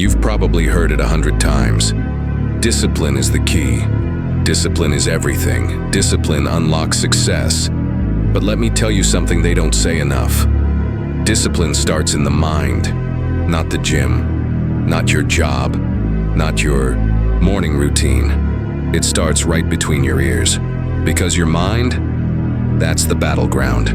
You've probably heard it 100 times. Discipline is the key. Discipline is everything. Discipline unlocks success. But let me tell you something they don't say enough. Discipline starts in the mind, not the gym, not your job, not your morning routine. It starts right between your ears. Because your mind, that's the battleground.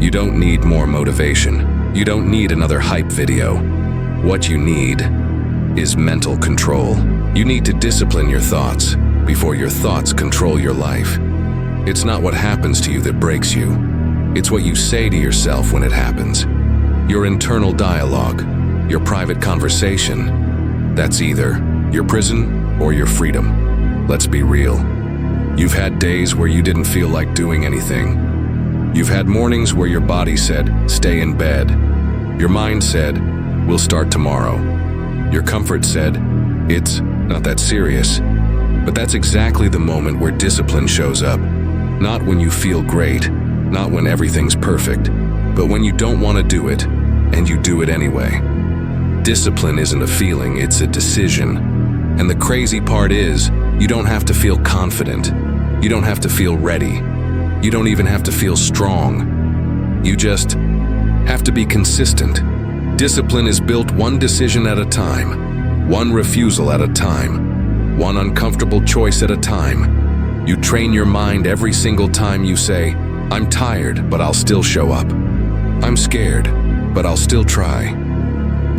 You don't need more motivation. You don't need another hype video. What you need is mental control. You need to discipline your thoughts before your thoughts control your life. It's not what happens to you that breaks you. It's what you say to yourself when it happens. Your internal dialogue, your private conversation, that's either your prison or your freedom. Let's be real. You've had days where you didn't feel like doing anything. You've had mornings where your body said, stay in bed. Your mind said, we'll start tomorrow. Your comfort said, it's not that serious. But that's exactly the moment where discipline shows up. Not when you feel great, not when everything's perfect, but when you don't want to do it, and you do it anyway. Discipline isn't a feeling, it's a decision. And the crazy part is, you don't have to feel confident. You don't have to feel ready. You don't even have to feel strong. You just have to be consistent. Discipline is built one decision at a time, one refusal at a time, one uncomfortable choice at a time. You train your mind every single time you say, I'm tired, but I'll still show up. I'm scared, but I'll still try.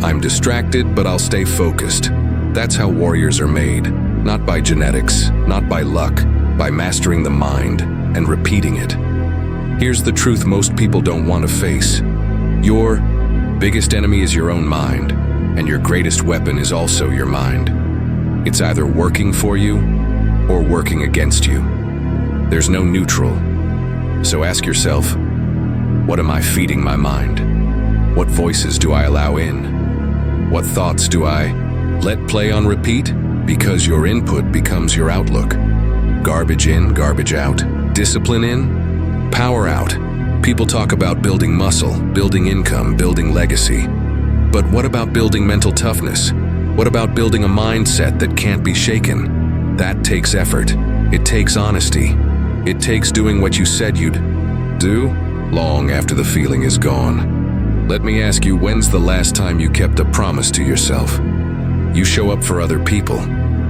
I'm distracted, but I'll stay focused. That's how warriors are made, not by genetics, not by luck, by mastering the mind and repeating it. Here's the truth most people don't want to face. Your biggest enemy is your own mind, and your greatest weapon is also your mind. It's either working for you or working against you. There's no neutral. So ask yourself, what am I feeding my mind? What voices do I allow in? What thoughts do I let play on repeat? Because your input becomes your outlook. Garbage in, garbage out. Discipline in, power out. People talk about building muscle, building income, building legacy. But what about building mental toughness? What about building a mindset that can't be shaken? That takes effort. It takes honesty. It takes doing what you said you'd do long after the feeling is gone. Let me ask you, when's the last time you kept a promise to yourself? You show up for other people.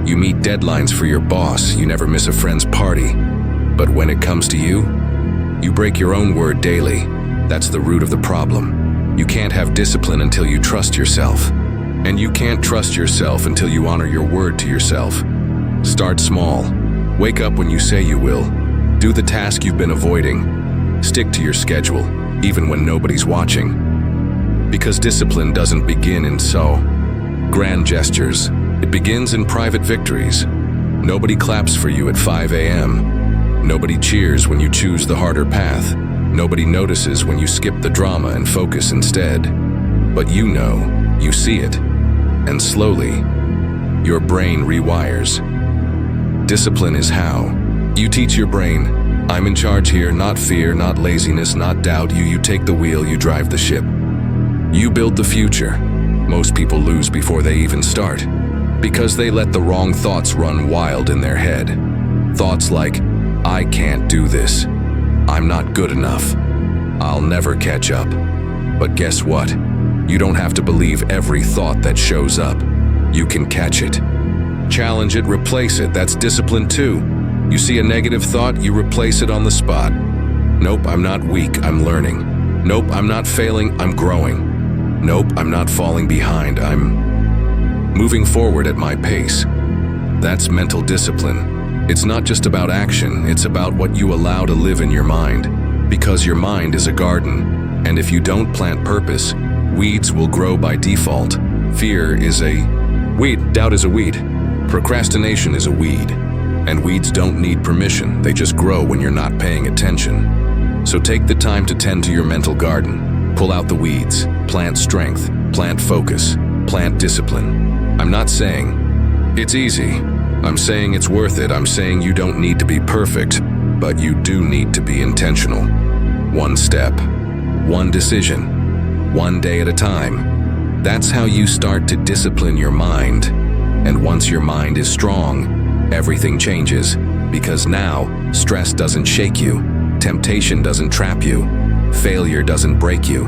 You meet deadlines for your boss. You never miss a friend's party. But when it comes to you, you break your own word daily. That's the root of the problem. You can't have discipline until you trust yourself. And you can't trust yourself until you honor your word to yourself. Start small. Wake up when you say you will. Do the task you've been avoiding. Stick to your schedule, even when nobody's watching. Because discipline doesn't begin in grand gestures. It begins in private victories. Nobody claps for you at 5 a.m. Nobody cheers when you choose the harder path. Nobody notices when you skip the drama and focus instead. But you know, you see it. And slowly, your brain rewires. Discipline is how. You teach your brain, I'm in charge here, not fear, not laziness, not doubt. You take the wheel, you drive the ship. You build the future. Most people lose before they even start, because they let the wrong thoughts run wild in their head. Thoughts like, I can't do this. I'm not good enough. I'll never catch up. But guess what? You don't have to believe every thought that shows up. You can catch it. Challenge it, replace it. That's discipline too. You see a negative thought, you replace it on the spot. Nope, I'm not weak, I'm learning. Nope, I'm not failing, I'm growing. Nope, I'm not falling behind, I'm moving forward at my pace. That's mental discipline. It's not just about action, it's about what you allow to live in your mind. Because your mind is a garden, and if you don't plant purpose, weeds will grow by default. Fear is a weed, doubt is a weed, procrastination is a weed. And weeds don't need permission, they just grow when you're not paying attention. So take the time to tend to your mental garden. Pull out the weeds, plant strength, plant focus, plant discipline. I'm not saying it's easy. I'm saying it's worth it. I'm saying you don't need to be perfect, but you do need to be intentional. One step, one decision, one day at a time. That's how you start to discipline your mind. And once your mind is strong, everything changes. Because now, stress doesn't shake you, temptation doesn't trap you, failure doesn't break you.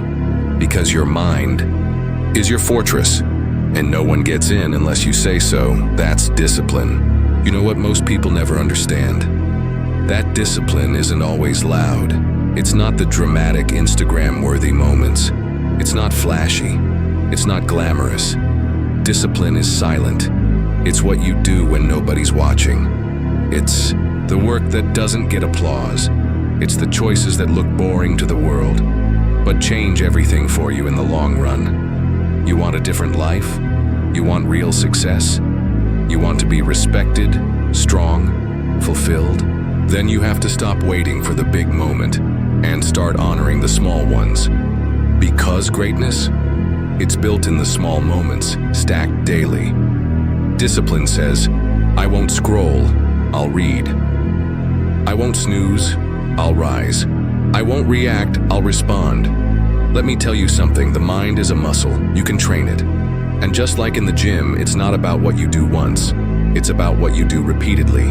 Because your mind is your fortress, and no one gets in unless you say so. That's discipline. You know what most people never understand? That discipline isn't always loud. It's not the dramatic Instagram-worthy moments. It's not flashy. It's not glamorous. Discipline is silent. It's what you do when nobody's watching. It's the work that doesn't get applause. It's the choices that look boring to the world, but change everything for you in the long run. You want a different life? You want real success? You want to be respected, strong, fulfilled? Then you have to stop waiting for the big moment and start honoring the small ones. Because greatness, it's built in the small moments, stacked daily. Discipline says, I won't scroll, I'll read. I won't snooze, I'll rise. I won't react, I'll respond. Let me tell you something, the mind is a muscle, you can train it. And just like in the gym, it's not about what you do once, it's about what you do repeatedly.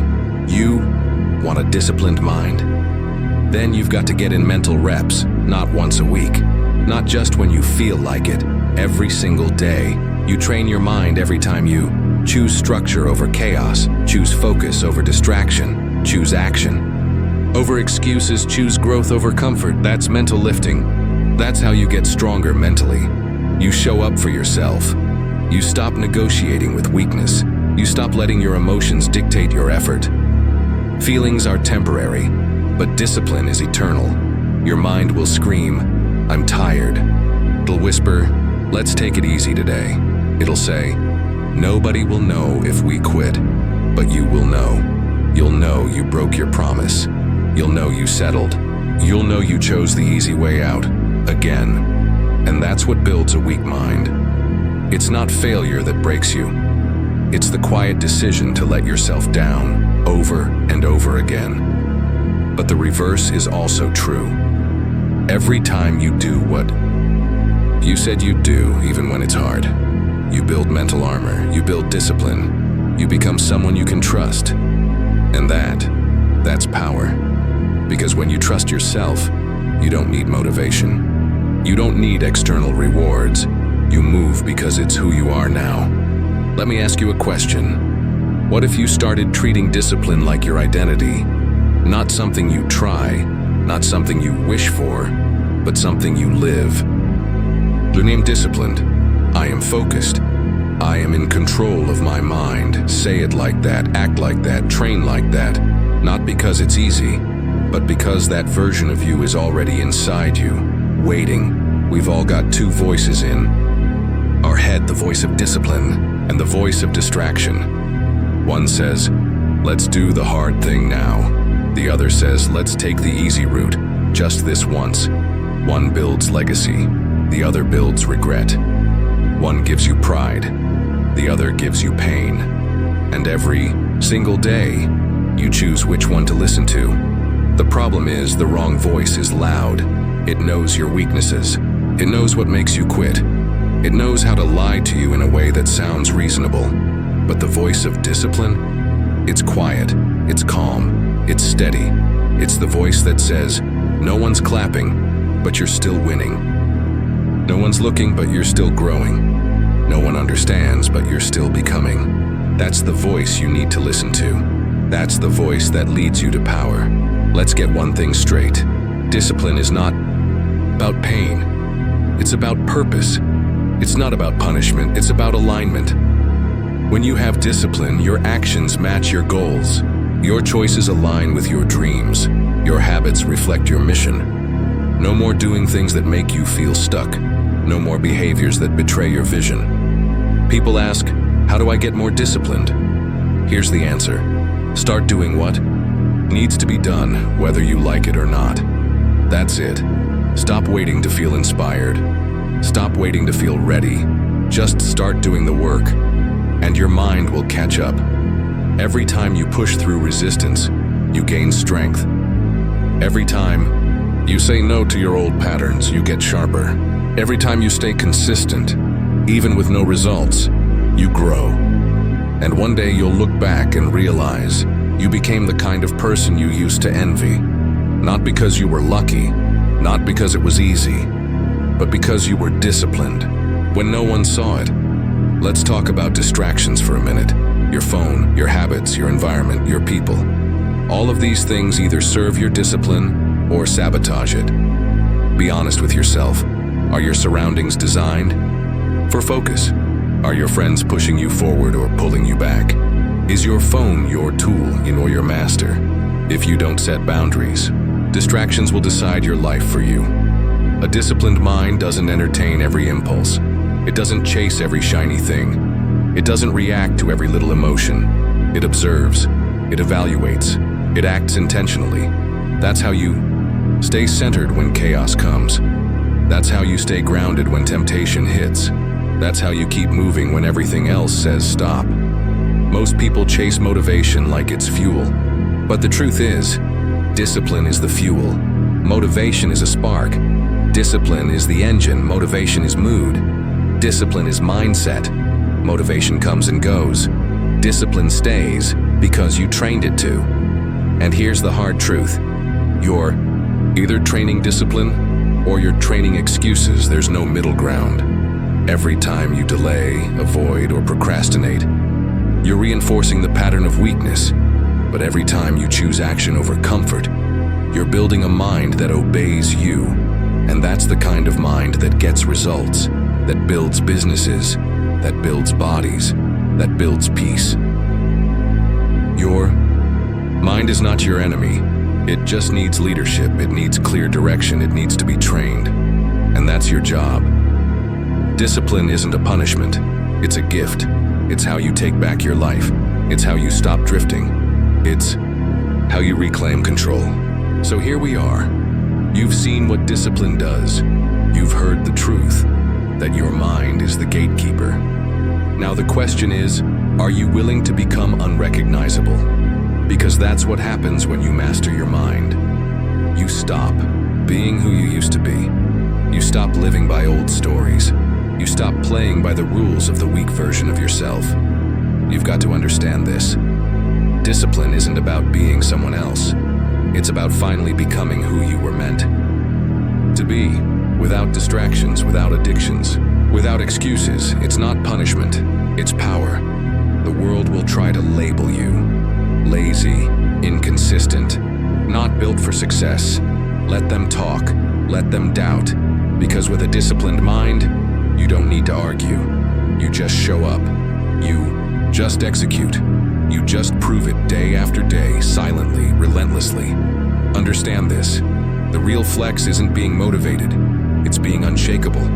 You want a disciplined mind? Then you've got to get in mental reps, not once a week, not just when you feel like it. Every single day, you train your mind every time you choose structure over chaos, choose focus over distraction, choose action over excuses, choose growth over comfort. That's mental lifting. That's how you get stronger mentally. You show up for yourself. You stop negotiating with weakness. You stop letting your emotions dictate your effort. Feelings are temporary, but discipline is eternal. Your mind will scream, I'm tired. It'll whisper, let's take it easy today. It'll say, nobody will know if we quit, but you will know. You'll know you broke your promise. You'll know you settled. You'll know you chose the easy way out, again. And that's what builds a weak mind. It's not failure that breaks you. It's the quiet decision to let yourself down, over and over again. But the reverse is also true. Every time you do what you said you'd do, even when it's hard, you build mental armor, you build discipline, you become someone you can trust. And that's power. Because when you trust yourself, you don't need motivation. You don't need external rewards. You move because it's who you are now. Let me ask you a question. What if you started treating discipline like your identity? Not something you try, not something you wish for, but something you live. I am disciplined. I am focused. I am in control of my mind. Say it like that, act like that, train like that. Not because it's easy, but because that version of you is already inside you, waiting. We've all got two voices in our head, the voice of discipline and the voice of distraction. One says, let's do the hard thing now. The other says, let's take the easy route, just this once. One builds legacy, the other builds regret. One gives you pride, the other gives you pain. And every single day, you choose which one to listen to. The problem is, the wrong voice is loud. It knows your weaknesses. It knows what makes you quit. It knows how to lie to you in a way that sounds reasonable. But the voice of discipline? It's quiet, it's calm, it's steady. It's the voice that says, no one's clapping, but you're still winning. No one's looking, but you're still growing. No one understands, but you're still becoming. That's the voice you need to listen to. That's the voice that leads you to power. Let's get one thing straight. Discipline is not about pain. It's about purpose. It's not about punishment, it's about alignment. When you have discipline, your actions match your goals. Your choices align with your dreams. Your habits reflect your mission. No more doing things that make you feel stuck. No more behaviors that betray your vision. People ask, how do I get more disciplined? Here's the answer. Start doing what needs to be done, whether you like it or not. That's it. Stop waiting to feel inspired. Stop waiting to feel ready. Just start doing the work, and your mind will catch up. Every time you push through resistance, you gain strength. Every time you say no to your old patterns, you get sharper. Every time you stay consistent, Even with no results, you grow. And one day you'll look back and realize you became the kind of person you used to envy. Not because you were lucky, not because it was easy, but because you were disciplined when no one saw it. Let's talk about distractions for a minute. Your phone, your habits, your environment, your people. All of these things either serve your discipline or sabotage it. Be honest with yourself. Are your surroundings designed for focus? Are your friends pushing you forward or pulling you back? Is your phone your tool or your master? If you don't set boundaries, distractions will decide your life for you. A disciplined mind doesn't entertain every impulse. It doesn't chase every shiny thing. It doesn't react to every little emotion. It observes. It evaluates. It acts intentionally. That's how you stay centered when chaos comes. That's how you stay grounded when temptation hits. That's how you keep moving when everything else says stop. Most people chase motivation like it's fuel. But the truth is, discipline is the fuel. Motivation is a spark. Discipline is the engine. Motivation is mood. Discipline is mindset. Motivation comes and goes. Discipline stays because you trained it to. And here's the hard truth. You're either training discipline or you're training excuses. There's no middle ground. Every time you delay, avoid, or procrastinate, you're reinforcing the pattern of weakness. But every time you choose action over comfort, you're building a mind that obeys you. And that's the kind of mind that gets results, that builds businesses, that builds bodies, that builds peace. Your mind is not your enemy. It just needs leadership. It needs clear direction. It needs to be trained. And that's your job. Discipline isn't a punishment. It's a gift. It's how you take back your life. It's how you stop drifting. It's how you reclaim control. So here we are. You've seen what discipline does. You've heard the truth, that your mind is the gatekeeper. Now the question is, are you willing to become unrecognizable? Because that's what happens when you master your mind. You stop being who you used to be. You stop living by old stories. You stop playing by the rules of the weak version of yourself. You've got to understand this. Discipline isn't about being someone else. It's about finally becoming who you were meant to be, without distractions, without addictions, without excuses. It's not punishment, it's power. The world will try to label you lazy, inconsistent, not built for success. Let them talk, let them doubt, because with a disciplined mind, you don't need to argue. You just show up. You just execute. You just prove it day after day, silently, relentlessly. Understand this. The real flex isn't being motivated. It's being unshakable.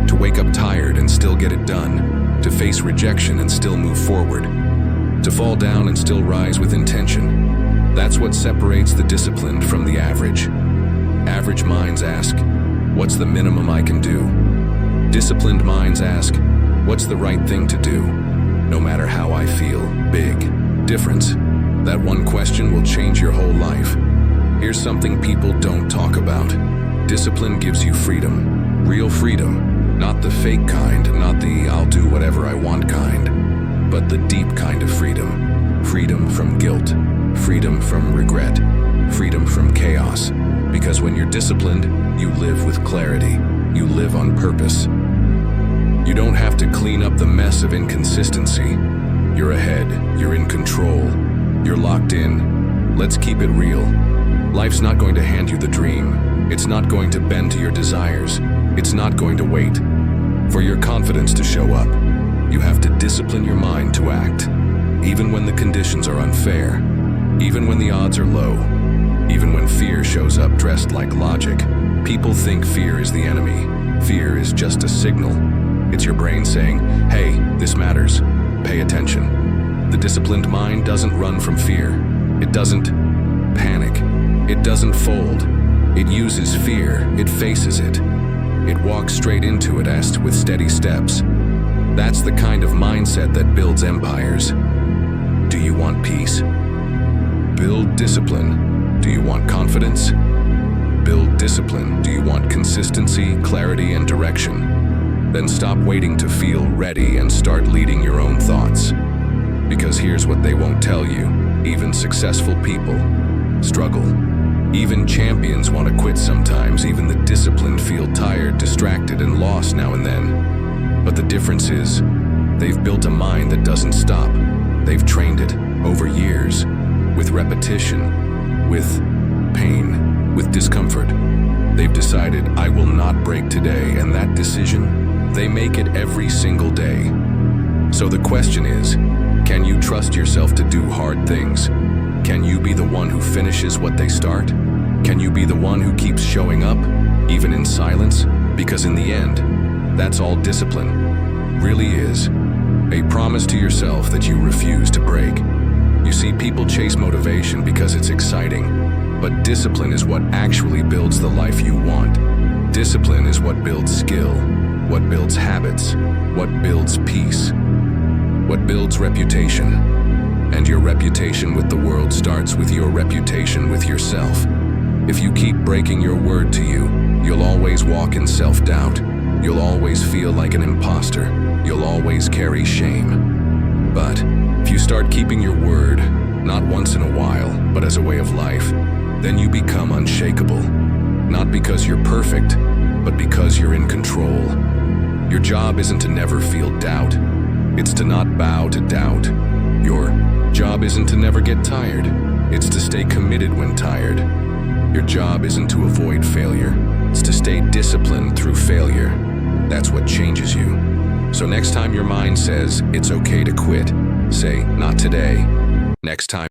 To wake up tired and still get it done. To face rejection and still move forward. To fall down and still rise with intention. That's what separates the disciplined from the average. Average minds ask, what's the minimum I can do? Disciplined minds ask, what's the right thing to do? No matter how I feel, big difference. That one question will change your whole life. Here's something people don't talk about. Discipline gives you freedom. Real freedom. Not the fake kind, not the I'll do whatever I want kind, but the deep kind of freedom. Freedom from guilt. Freedom from regret. Freedom from chaos. Because when you're disciplined, you live with clarity. You live on purpose. You don't have to clean up the mess of inconsistency. You're ahead. You're in control. You're locked in. Let's keep it real. Life's not going to hand you the dream. It's not going to bend to your desires. It's not going to wait for your confidence to show up. You have to discipline your mind to act, even when the conditions are unfair, even when the odds are low, even when fear shows up dressed like logic. People think fear is the enemy. Fear is just a signal. It's your brain saying, hey, this matters. Pay attention. The disciplined mind doesn't run from fear. It doesn't panic. It doesn't fold. It uses fear. It faces it. It walks straight into it with steady steps. That's the kind of mindset that builds empires. Do you want peace? Build discipline. Do you want confidence? Build discipline. Do you want consistency, clarity, and direction? Then stop waiting to feel ready and start leading your own thoughts. Because here's what they won't tell you: even successful people struggle. Even champions want to quit sometimes. Even the disciplined feel tired, distracted, and lost now and then. But the difference is, they've built a mind that doesn't stop. They've trained it over years, with repetition, with pain, with discomfort. They've decided, I will not break today, and that decision, they make it every single day. So the question is, can you trust yourself to do hard things? Can you be the one who finishes what they start? Can you be the one who keeps showing up, even in silence? Because in the end, that's all discipline really is. A promise to yourself that you refuse to break. You see, people chase motivation because it's exciting, but discipline is what actually builds the life you want. Discipline is what builds skill, what builds habits, what builds peace, what builds reputation. And your reputation with the world starts with your reputation with yourself. If you keep breaking your word to you, you'll always walk in self-doubt. You'll always feel like an imposter. You'll always carry shame. But if you start keeping your word, not once in a while, but as a way of life, then you become unshakable. Not because you're perfect, but because you're in control. Your job isn't to never feel doubt. It's to not bow to doubt. Your job isn't to never get tired. It's to stay committed when tired. Your job isn't to avoid failure. It's to stay disciplined through failure. That's what changes you. So next time your mind says it's okay to quit, say, not today. Next time